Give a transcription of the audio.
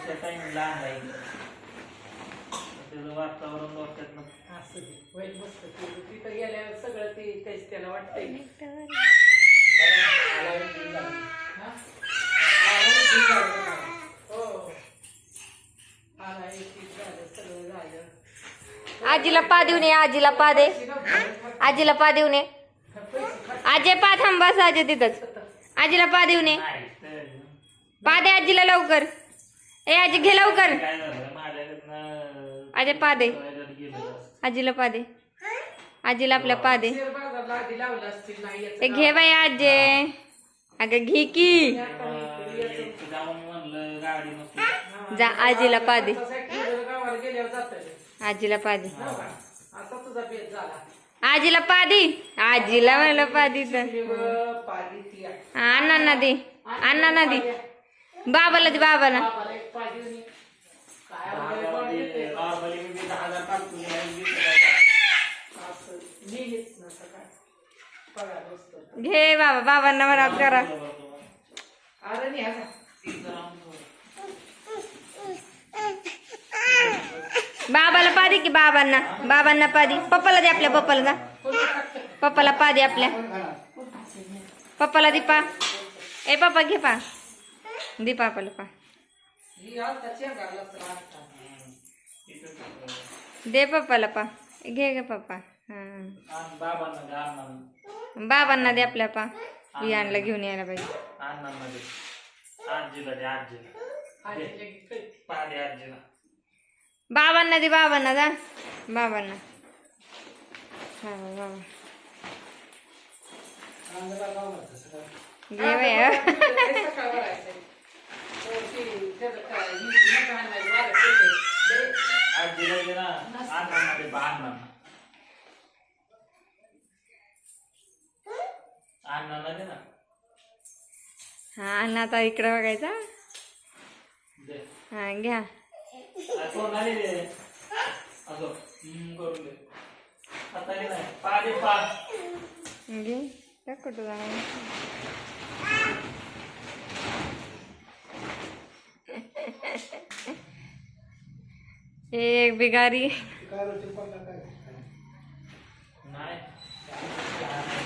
पावसाच्या टाइमला आणायचं त्याचं वातावरण डोक्यात असं ते वाईट मस्त तिथं गेल्यावर सगळं ते तेच त्याला वाटतंय आजीला पा देऊन ये, आजीला पा दे, आजीला पा देऊन ये. आजी पा थांब बस आजी तिथंच. आजीला पा देऊन ये, पा दे आजीला लवकर. ए आजी घे लवकर. काय झालं माझ्याकडनं आजी पा दे, गेलं आजीला पा दे, आजीला आपल्या पा दे. लावलं असतील नाही ए घे बाई आजी. अगं घे की. जाऊन म्हणलं गाडी नसली जा आजीला पा दे, गावाला गेल्यावर जात आजीला पा दे, आता तुझा बेत झाला आजीला पा दे. आजीला म्हणलं पा दे तर पाणी ती अण्णांना दे, अण्णांना दे, बाबाला दे, बाबाला. बाबाला एक पाणी दे. काय नॉर्मली मी 10,000 टाकतो असं नेहमीच नसतं काय पगार नसतो. घे बाबा, बाबांना म्हणा करा. अरे नाही आता बाबाला पा दे की, बाबांना, बाबांना पा दे. पप्पाला दे, आपल्या पप्पाला जा, पप्पाला पा दे, आपल्या पप्पाला दे पा. ए पप्पा घे पा, दे पापाला पा. ही आता चेंगारला तर आता दे पप्पाला पा. घे ग पप्पा. हा बाबांना दे आपल्या पा. विहानला घेऊन यायला पाहिजे. आजीला दे, आजीला पा दे आजीला. बाबांना दे, बाबांना जा, बाबांना. हा बाबा घे बाई. आजीला दे ना, अण्णांना दे, अण्णांना दे ना. हा अण्णा आता इकडं बघायचा. दे हा घ्या. सोनाली दे असं करून दे. हाताने नाही, पा दे पा. घे त्या कुठं जाणार. एक बिगारी.